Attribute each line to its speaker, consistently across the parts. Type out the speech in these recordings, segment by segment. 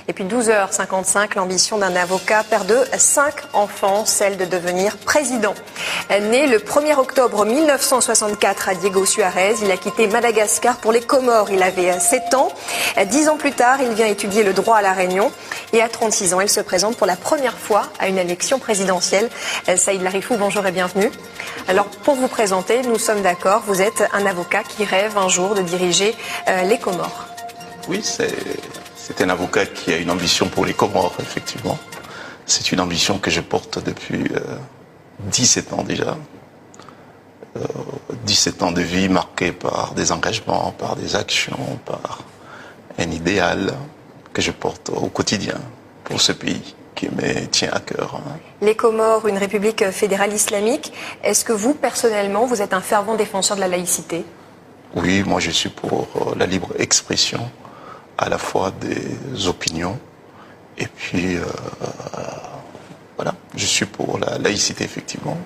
Speaker 1: Et puis 12h55, l'ambition d'un avocat, père de 5 enfants, celle de devenir président. Né le 1er octobre 1964 à Diego Suarez, il a quitté Madagascar pour les Comores. Il avait 7 ans. 10 ans plus tard, il vient étudier le droit à La Réunion. Et à 36 ans, il se présente pour la première fois à une élection présidentielle. Saïd Larifou, bonjour et bienvenue. Alors, pour vous présenter, nous sommes d'accord, vous êtes un avocat qui rêve un jour de diriger les Comores.
Speaker 2: Oui, c'est un avocat qui a une ambition pour les Comores, effectivement. C'est une ambition que je porte depuis 17 ans déjà. 17 ans de vie marqués par des engagements, par des actions, par un idéal que je porte au quotidien pour ce pays qui me tient à cœur.
Speaker 1: Les Comores, une république fédérale islamique. Est-ce que vous, personnellement, vous êtes un fervent défenseur de la laïcité? Oui,
Speaker 2: moi je suis pour la libre expression à la fois des opinions et puis voilà, je suis pour la laïcité effectivement.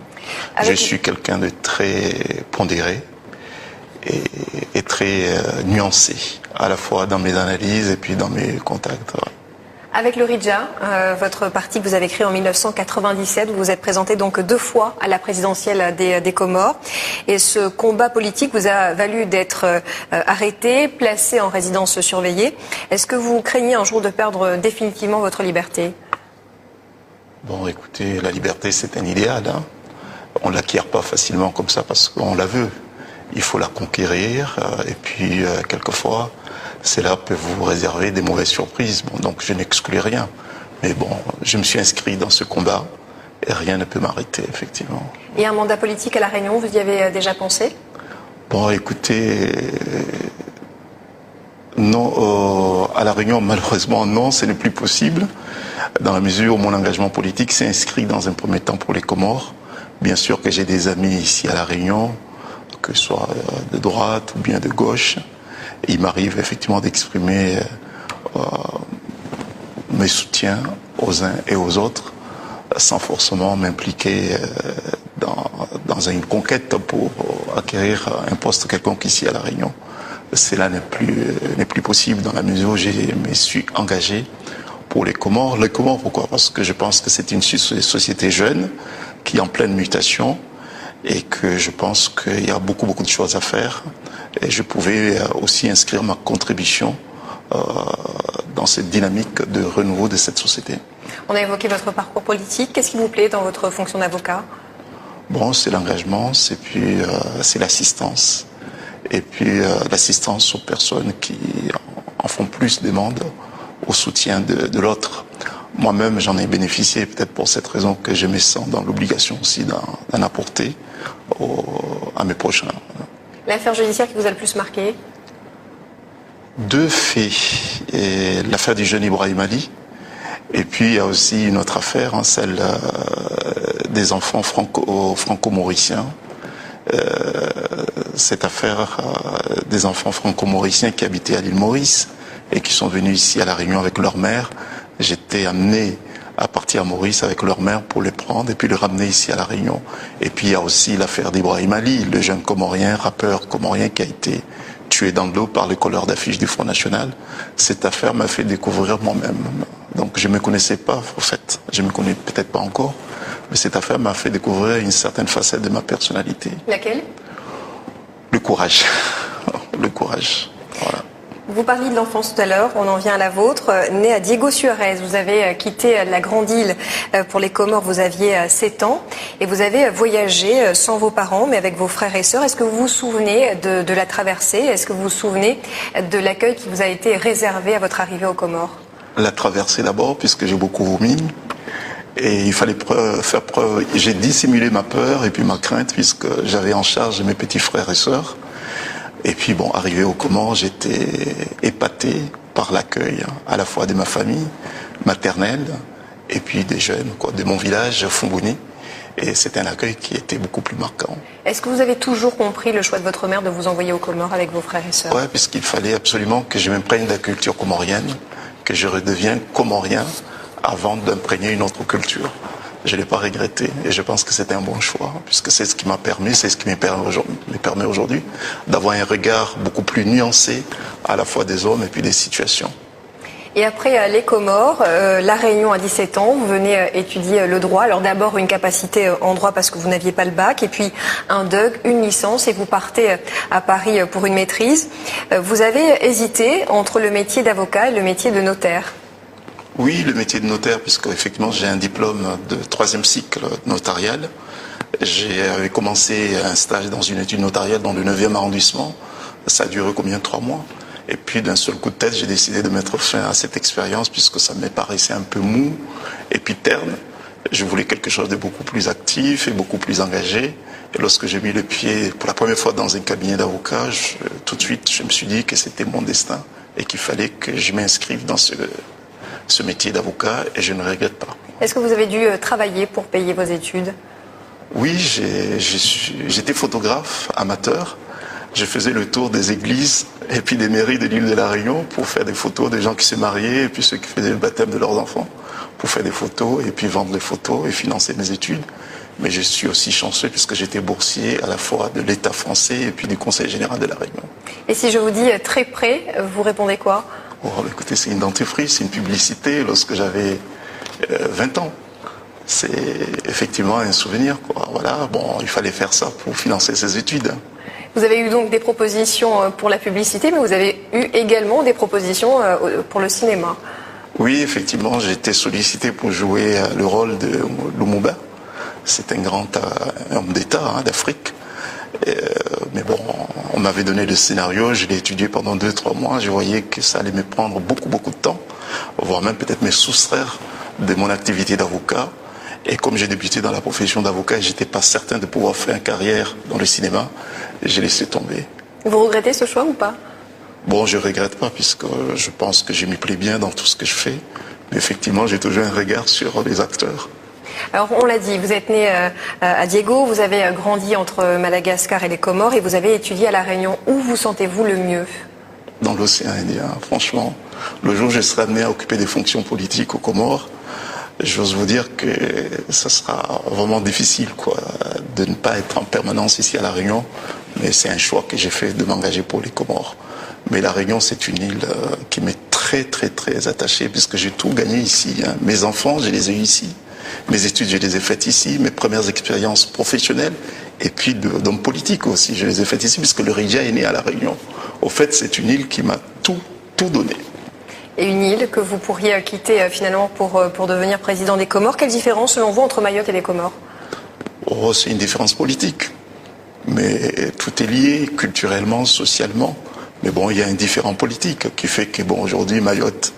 Speaker 2: Je suis quelqu'un de très pondéré et très nuancé à la fois dans mes analyses et puis dans mes contacts.
Speaker 1: Avec le RIDJA, votre parti que vous avez créé en 1997, vous vous êtes présenté donc 2 fois à la présidentielle des Comores. Et ce combat politique vous a valu d'être arrêté, placé en résidence surveillée. Est-ce que vous craignez un jour de perdre définitivement votre liberté?
Speaker 2: Bon, écoutez, la liberté c'est un idéal. On ne l'acquiert pas facilement comme ça parce qu'on la veut. Il faut la conquérir et puis quelquefois cela peut vous réserver des mauvaises surprises. Bon, donc je n'exclus rien. Mais bon, je me suis inscrit dans ce combat et rien ne peut m'arrêter, effectivement.
Speaker 1: Et un mandat politique à La Réunion, vous y avez déjà pensé?
Speaker 2: Bon, écoutez, non, à La Réunion, malheureusement, non, ce n'est plus possible. Dans la mesure où mon engagement politique s'est inscrit dans un premier temps pour les Comores. Bien sûr que j'ai des amis ici à La Réunion, que ce soit de droite ou bien de gauche. Et il m'arrive effectivement d'exprimer mes soutiens aux uns et aux autres sans forcément m'impliquer dans une conquête pour acquérir un poste quelconque ici à La Réunion. Cela n'est plus possible dans la mesure où je me suis engagé pour les Comores. Les Comores, pourquoi? Parce que je pense que c'est une société jeune qui est en pleine mutation et que je pense qu'il y a beaucoup de choses à faire. Et je pouvais aussi inscrire ma contribution dans cette dynamique de renouveau de cette société.
Speaker 1: On a évoqué votre parcours politique. Qu'est-ce qui vous plaît dans votre fonction d'avocat?
Speaker 2: Bon, c'est l'engagement, c'est l'assistance. Et puis l'assistance aux personnes qui en font plus demande, au soutien de l'autre. Moi-même, j'en ai bénéficié, peut-être pour cette raison que je me sens dans l'obligation aussi d'en apporter à mes prochains.
Speaker 1: L'affaire judiciaire qui vous a le plus marqué?
Speaker 2: 2 faits. L'affaire du jeune Ibrahim Ali. Et puis il y a aussi une autre affaire, celle des enfants franco-mauriciens. Cette affaire des enfants franco-mauriciens qui habitaient à l'île Maurice et qui sont venus ici à La Réunion avec leur mère. J'étais amené à partir à Maurice avec leur mère pour les prendre et puis les ramener ici à La Réunion. Et puis il y a aussi l'affaire d'Ibrahim Ali, le jeune Comorien, rappeur comorien qui a été tué dans l'eau par les colleurs d'affiches du Front National. Cette affaire m'a fait découvrir moi-même. Donc je ne me connaissais pas, en fait. Je ne me connais peut-être pas encore. Mais cette affaire m'a fait découvrir une certaine facette de ma personnalité.
Speaker 1: Laquelle?
Speaker 2: Le courage. Le courage. Voilà.
Speaker 1: Vous parliez de l'enfance tout à l'heure, on en vient à la vôtre. Né à Diego Suarez, vous avez quitté la grande île pour les Comores, vous aviez 7 ans. Et vous avez voyagé sans vos parents, mais avec vos frères et sœurs. Est-ce que vous vous souvenez de la traversée? Est-ce que vous vous souvenez de l'accueil qui vous a été réservé à votre arrivée aux Comores? La traversée d'abord, puisque j'ai beaucoup vomi. Et il fallait faire preuve. J'ai dissimulé ma peur et puis ma crainte, puisque j'avais en charge mes petits frères et sœurs. Et puis bon, arrivé aux Comores, j'étais épaté par l'accueil, à la fois de ma famille maternelle et puis des jeunes, de mon village, Fumbouni. Et c'était un accueil qui était beaucoup plus marquant. Est-ce que vous avez toujours compris le choix de votre mère de vous envoyer aux Comores avec vos frères et sœurs? Oui, puisqu'il fallait absolument que je m'imprègne de la culture comorienne, que je redevienne comorien avant d'imprégner une autre culture. Je ne l'ai pas regretté et je pense que c'était un bon choix, puisque c'est ce qui m'a permis, c'est ce qui me permet aujourd'hui d'avoir un regard beaucoup plus nuancé à la fois des hommes et puis des situations. Et après les Comores, la Réunion à 17 ans, vous venez étudier le droit. Alors d'abord une capacité en droit parce que vous n'aviez pas le bac, et puis un DUG, une licence, et vous partez à Paris pour une maîtrise. Vous avez hésité entre le métier d'avocat et le métier de notaire.
Speaker 2: Oui, le métier de notaire, puisque effectivement j'ai un diplôme de 3e cycle notarial. J'ai commencé un stage dans une étude notariale dans le 9e arrondissement. Ça a duré combien? 3 mois. Et puis d'un seul coup de tête, j'ai décidé de mettre fin à cette expérience puisque ça me paraissait un peu mou et puis terne. Je voulais quelque chose de beaucoup plus actif et beaucoup plus engagé. Et lorsque j'ai mis le pied pour la première fois dans un cabinet d'avocat, tout de suite, je me suis dit que c'était mon destin et qu'il fallait que je m'inscrive dans ce métier d'avocat, et je ne regrette pas.
Speaker 1: Est-ce que vous avez dû travailler pour payer vos études?
Speaker 2: Oui, j'étais photographe amateur. Je faisais le tour des églises et puis des mairies de l'île de la Réunion pour faire des photos des gens qui se mariaient et puis ceux qui faisaient le baptême de leurs enfants, pour faire des photos et puis vendre les photos et financer mes études. Mais je suis aussi chanceux puisque j'étais boursier à la fois de l'État français et puis du Conseil général de la Réunion.
Speaker 1: Et si je vous dis très près, vous répondez quoi?
Speaker 2: Oh, écoutez, c'est une dentifrice, c'est une publicité lorsque j'avais 20 ans. C'est effectivement un souvenir, quoi. Voilà, bon, il fallait faire ça pour financer ses études.
Speaker 1: Vous avez eu donc des propositions pour la publicité, mais vous avez eu également des propositions pour le cinéma.
Speaker 2: Oui, effectivement, j'ai été sollicité pour jouer le rôle de Lumumba. C'est un grand homme d'État d'Afrique. Mais bon, on m'avait donné le scénario, je l'ai étudié pendant 2-3 mois. Je voyais que ça allait me prendre beaucoup de temps, voire même peut-être me soustraire de mon activité d'avocat. Et comme j'ai débuté dans la profession d'avocat et je n'étais pas certain de pouvoir faire une carrière dans le cinéma, j'ai laissé tomber.
Speaker 1: Vous regrettez ce choix ou pas?
Speaker 2: Bon, je ne regrette pas puisque je pense que je m'y plais bien dans tout ce que je fais. Mais effectivement, j'ai toujours un regard sur les acteurs.
Speaker 1: Alors, on l'a dit, vous êtes né à Diego, vous avez grandi entre Madagascar et les Comores et vous avez étudié à La Réunion. Où vous sentez-vous le mieux?
Speaker 2: Dans l'océan Indien, franchement. Le jour où je serai amené à occuper des fonctions politiques aux Comores, j'ose vous dire que ça sera vraiment difficile, quoi, de ne pas être en permanence ici à La Réunion. Mais c'est un choix que j'ai fait de m'engager pour les Comores. Mais La Réunion, c'est une île qui m'est très attachée puisque j'ai tout gagné ici. Mes enfants, je les ai eus ici. Mes études, je les ai faites ici. Mes premières expériences professionnelles et puis d'homme politique aussi, je les ai faites ici puisque le RIDIA est né à La Réunion. Au fait, c'est une île qui m'a tout donné.
Speaker 1: Et une île que vous pourriez quitter finalement pour devenir président des Comores. Quelle différence selon vous entre Mayotte et les Comores?
Speaker 2: Oh, c'est une différence politique. Mais tout est lié culturellement, socialement. Mais bon, il y a un différent politique qui fait que bon, aujourd'hui Mayotte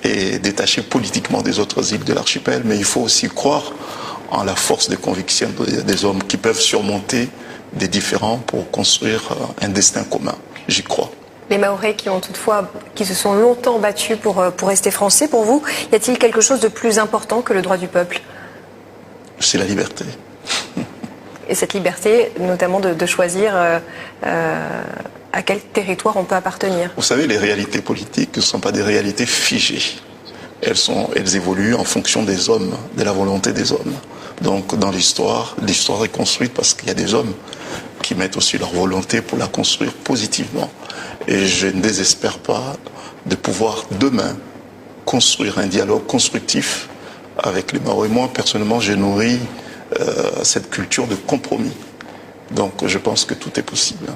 Speaker 2: est détachée politiquement des autres îles de l'archipel. Mais il faut aussi croire en la force de conviction des hommes qui peuvent surmonter des différends pour construire un destin commun. J'y crois.
Speaker 1: Les Mahorais qui se sont longtemps battus pour rester français, pour vous, y a-t-il quelque chose de plus important que le droit du peuple?
Speaker 2: C'est la liberté.
Speaker 1: Et cette liberté, notamment de choisir à quel territoire on peut appartenir.
Speaker 2: Vous savez, les réalités politiques ne sont pas des réalités figées. Elles évoluent en fonction des hommes, de la volonté des hommes. Donc dans l'histoire est construite parce qu'il y a des hommes qui mettent aussi leur volonté pour la construire positivement. Et je ne désespère pas de pouvoir demain construire un dialogue constructif avec les Mahorais. Moi, personnellement, j'ai nourri cette culture de compromis. Donc je pense que tout est possible.